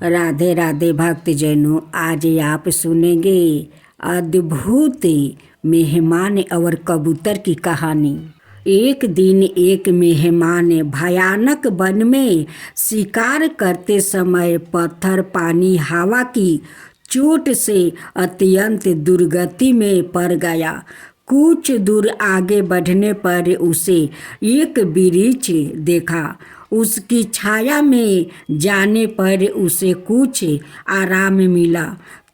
राधे राधे भक्तजनों, आज आप सुनेंगे अद्भुत मेहमान और कबूतर की कहानी। एक दिन एक मेहमान भयानक वन में शिकार करते समय पत्थर, पानी, हवा की चोट से अत्यंत दुर्गति में पड़ गया। कुछ दूर आगे बढ़ने पर उसे एक वृक्ष देखा। उसकी छाया में जाने पर उसे कुछ आराम मिला।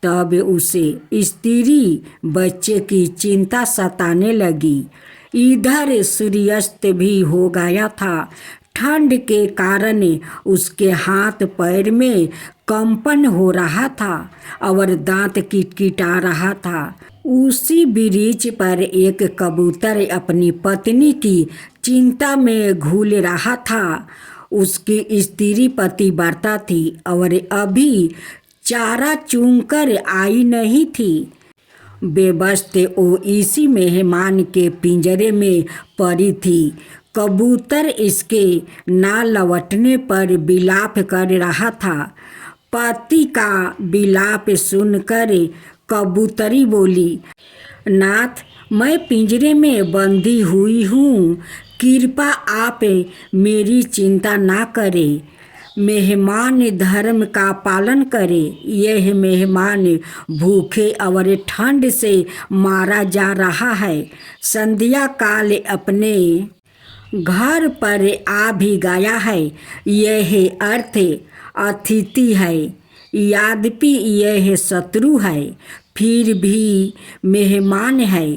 तब उसे स्त्री बच्चे की चिंता सताने लगी। इधर सूर्यास्त भी हो गया था। ठंड के कारण उसके हाथ पैर में कंपन हो रहा था और दांत किटकिटा रहा था। उसी वृक्ष पर एक कबूतर अपनी पत्नी की चिंता में घुल रहा था। उसकी स्त्री पतिव्रता थी और अभी चारा चुनकर आई नहीं थी। बेबस वो इसी मेहमान के पिंजरे में पड़ी थी। कबूतर इसके ना लौटने पर विलाप कर रहा था। पति का विलाप सुनकर कबूतरी बोली, नाथ, मैं पिंजरे में बंधी हुई हूँ, कृपा आप मेरी चिंता ना करें। मेहमान धर्म का पालन करे। यह मेहमान भूखे और ठंड से मारा जा रहा है। संध्या काल अपने घर पर आ भी गया है। यह अर्थ अतिथि है, यद्यपि यह शत्रु है, फिर भी मेहमान है।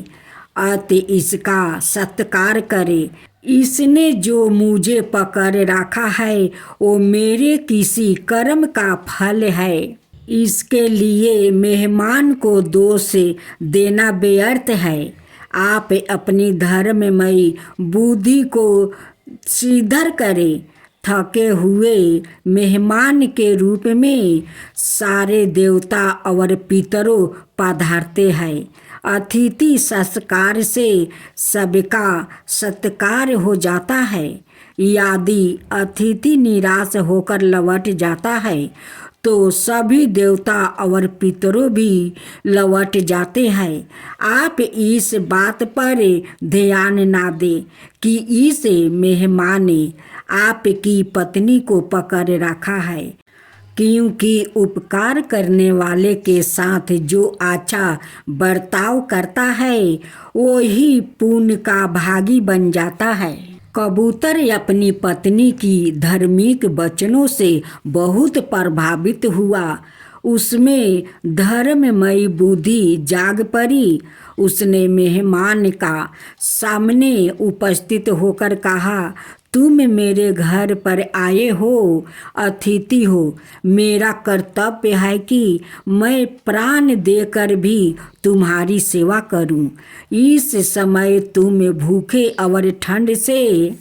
अत इसका सत्कार करे। इसने जो मुझे पकड़ रखा है वो मेरे किसी कर्म का फल है। इसके लिए मेहमान को दोष देना व्यर्थ है। आप अपनी धर्ममयी बुद्धि को सीधर करें। थके हुए मेहमान के रूप में सारे देवता और पितरों पधारते हैं। अतिथि संस्कार से सबका सत्कार हो जाता है। यदि अतिथि निराश होकर लौट जाता है तो सभी देवता और पितरों भी लौट जाते हैं। आप इस बात पर ध्यान ना दें कि इस मेहमान ने आपकी पत्नी को पकड़ रखा है, क्योंकि उपकार करने वाले के साथ जो अच्छा बर्ताव करता है वही पुण्य का भागी बन जाता है। कबूतर अपनी पत्नी की धार्मिक वचनों से बहुत प्रभावित हुआ। उसमें धर्ममयी बुद्धि जाग पड़ी। उसने मेहमान का सामने उपस्थित होकर कहा, तुम मेरे घर पर आए हो, अतिथि हो। मेरा कर्तव्य है कि मैं प्राण देकर भी तुम्हारी सेवा करूं। इस समय तुम भूखे और ठंड से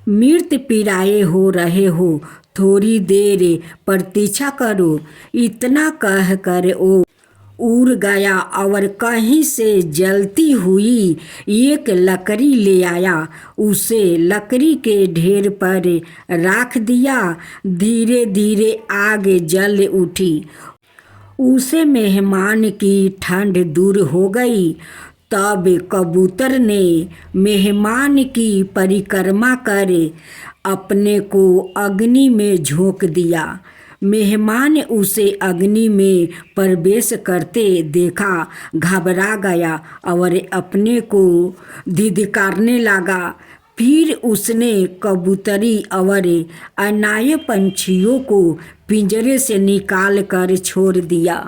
मृत पीड़ाए हो रहे हो। थोड़ी देर प्रतीक्षा करो। इतना कहकर वो उड़ गया और कहीं से जलती हुई एक लकड़ी ले आया। उसे लकड़ी के ढेर पर रख दिया। धीरे धीरे आग जल उठी। उसे मेहमान की ठंड दूर हो गई। तब कबूतर ने मेहमान की परिक्रमा कर अपने को अग्नि में झोंक दिया। मेहमान उसे अग्नि में प्रवेश करते देखा घबरा गया और अपने को धिक्कारने लगा। फिर उसने कबूतरी और अन्य पंछियों को पिंजरे से निकाल कर छोड़ दिया।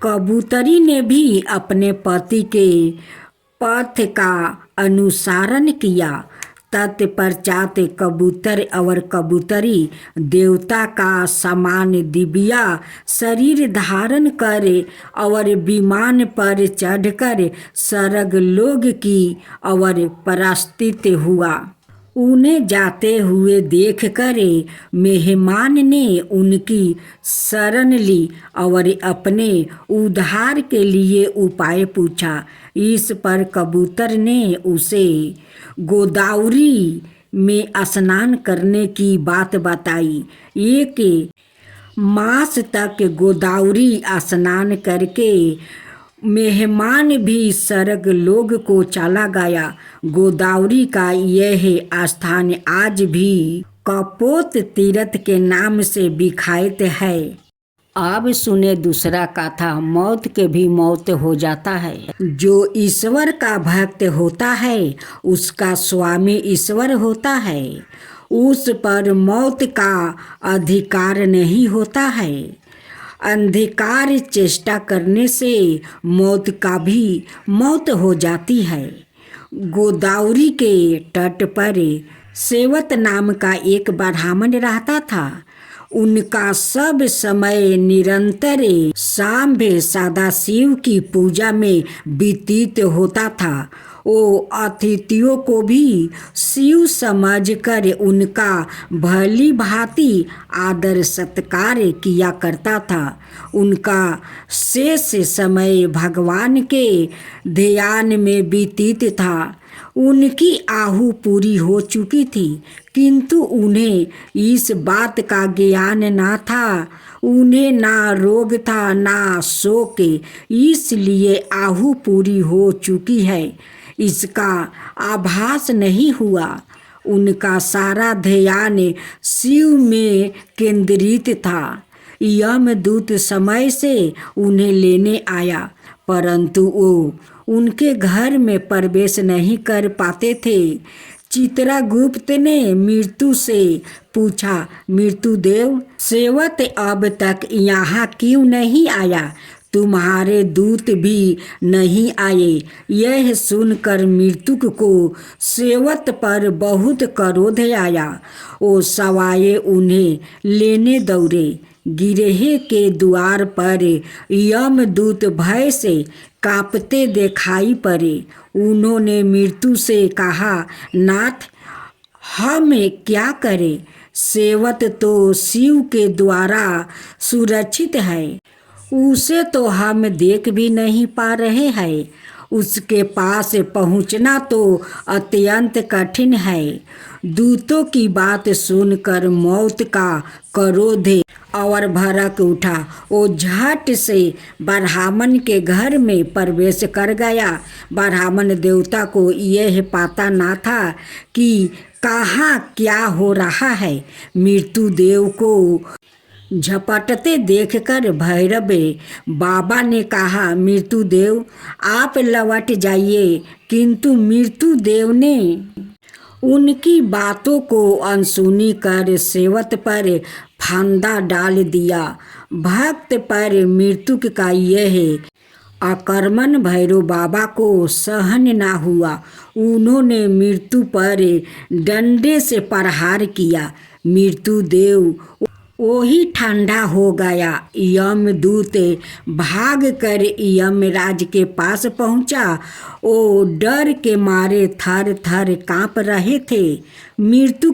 कबूतरी ने भी अपने पति के पथ का अनुसरण किया। तत्पश्चात कबूतर और कबूतरी देवता का समान दिव्या शरीर धारण कर और विमान पर चढ़कर स्वर्गलोक की और प्रस्थित हुआ। उन्हें जाते हुए देखकर मेहमान ने उनकी शरण ली और अपने उद्धार के लिए उपाय पूछा। इस पर कबूतर ने उसे गोदावरी में स्नान करने की बात बताई। एक मास तक गोदावरी स्नान करके मेहमान भी स्वर्ग लोग को चला गया। गोदावरी का यह स्थान आज भी कपोत तीर्थ के नाम से विख्यात है। अब सुने दूसरा कथा। मौत के भी मौत हो जाता है। जो ईश्वर का भक्त होता है उसका स्वामी ईश्वर होता है। उस पर मौत का अधिकार नहीं होता है। अंधकार चेष्टा करने से मौत का भी मौत हो जाती है। गोदावरी के तट पर सेवत नाम का एक ब्राह्मण रहता था। उनका सब समय निरंतर सांब सदाशिव की पूजा में व्यतीत होता था। वो अतिथियों को भी शिव समझकर उनका भली भांति आदर सत्कार किया करता था। उनका शेष समय भगवान के ध्यान में व्यतीत था। उनकी आहु पूरी हो चुकी थी, किंतु उन्हें इस बात का ज्ञान न था। उन्हें ना रोग था ना शोक, इसलिए आहु पूरी हो चुकी है इसका आभास नहीं हुआ। उनका सारा ध्यान शिव में केंद्रित था। यमदूत समय से उन्हें लेने आया, परंतु वो उनके घर में प्रवेश नहीं कर पाते थे। चित्रगुप्त ने मृत्यु से पूछा, मृत्युदेव, सेवत अब तक यहाँ क्यों नहीं आया? तुम्हारे दूत भी नहीं आए। यह सुनकर मृत्यु को सेवत पर बहुत क्रोध आया। वो सवाए उन्हें लेने दौड़े। गिरह के द्वार पर यमदूत भय से कांपते दिखाई पड़े। उन्होंने मृत्यु से कहा, नाथ, हम क्या करें? सेवत तो शिव के द्वारा सुरक्षित है। उसे तो हम देख भी नहीं पा रहे हैं। उसके पास पहुंचना तो अत्यंत कठिन है। दूतों की बात सुनकर मौत का क्रोध और भड़क उठा। वो झट से ब्राह्मण के घर में प्रवेश कर गया। ब्राह्मण देवता को यह पता न था कि कहाँ क्या हो रहा है। मृत्युदेव को झपटते देखकर भैरव बाबा ने कहा, मृत्युदेव, आप लौट जाइए। किंतु मृत्युदेव ने उनकी बातों को अनसुनी कर सेवत पर फंदा डाल दिया। भक्त पर मृत्यु का यह आक्रमण भैरव बाबा को सहन न हुआ। उन्होंने मृत्यु पर डंडे से प्रहार किया। मृत्युदेव वही ठंडा हो गया। यमदूत भाग कर यमराज के पास पहुंचा। वो डर के मारे थर थर कांप रहे थे। मृत्यु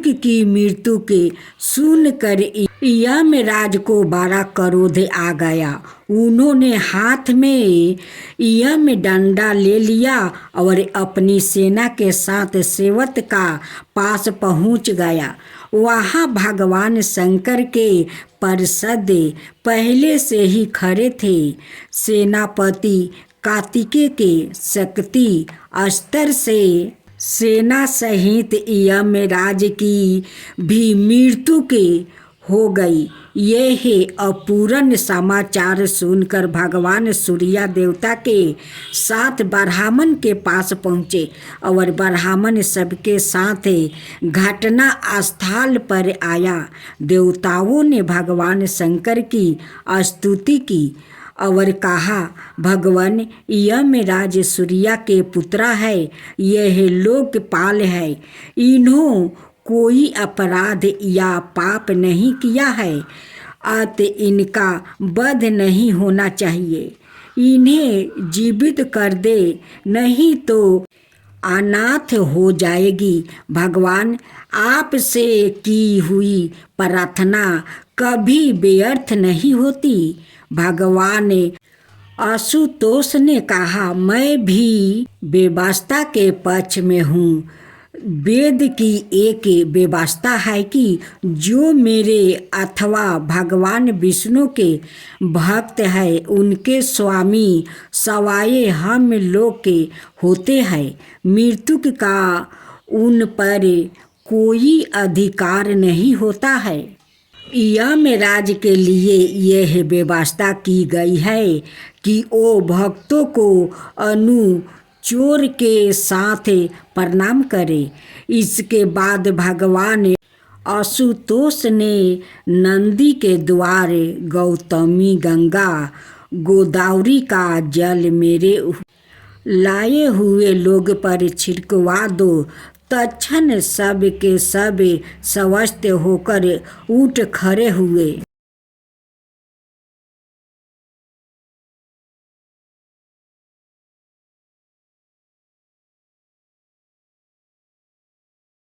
के सुनकर यमराज को बड़ा क्रोध आ गया। उन्होंने हाथ में यम डंडा ले लिया और अपनी सेना के साथ सेवत का पास पहुंच गया। वहाँ भगवान शंकर के पार्षद पहले से ही खड़े थे। सेनापति कार्तिकेय के शक्ति अस्त्र से सेना सहित यमराज की भी मृत्यु के हो गई। यह अपूर्ण समाचार सुनकर भगवान सूर्य देवता के साथ ब्राह्मण के पास पहुँचे और ब्राह्मण सबके साथ घटना स्थल पर आया। देवताओं ने भगवान शंकर की स्तुति की और कहा, भगवान यमराज सूर्य के पुत्र है। यह लोकपाल है। इन्हों कोई अपराध या पाप नहीं किया है, अतः इनका वध नहीं होना चाहिए। इन्हें जीवित कर दे, नहीं तो अनाथ हो जाएगी। भगवान, आपसे की हुई प्रार्थना कभी व्यर्थ नहीं होती। भगवान आशुतोष ने कहा, मैं भी व्यवस्था के पक्ष में हूँ। वेद की एक व्यवस्था है कि जो मेरे अथवा भगवान विष्णु के भक्त है उनके स्वामी सवाए हम लोग के होते हैं। मृत्यु का उन पर कोई अधिकार नहीं होता है। यमराज के लिए यह व्यवस्था की गई है कि वो भक्तों को अनुचोर के साथ प्रणाम करे। इसके बाद भगवान आशुतोष ने नंदी के द्वारे गौतमी गंगा गोदावरी का जल मेरे लाए हुए लोग पर छिड़कवा दो। तत्क्षण सब के सब स्वस्थ होकर उठ खड़े हुए।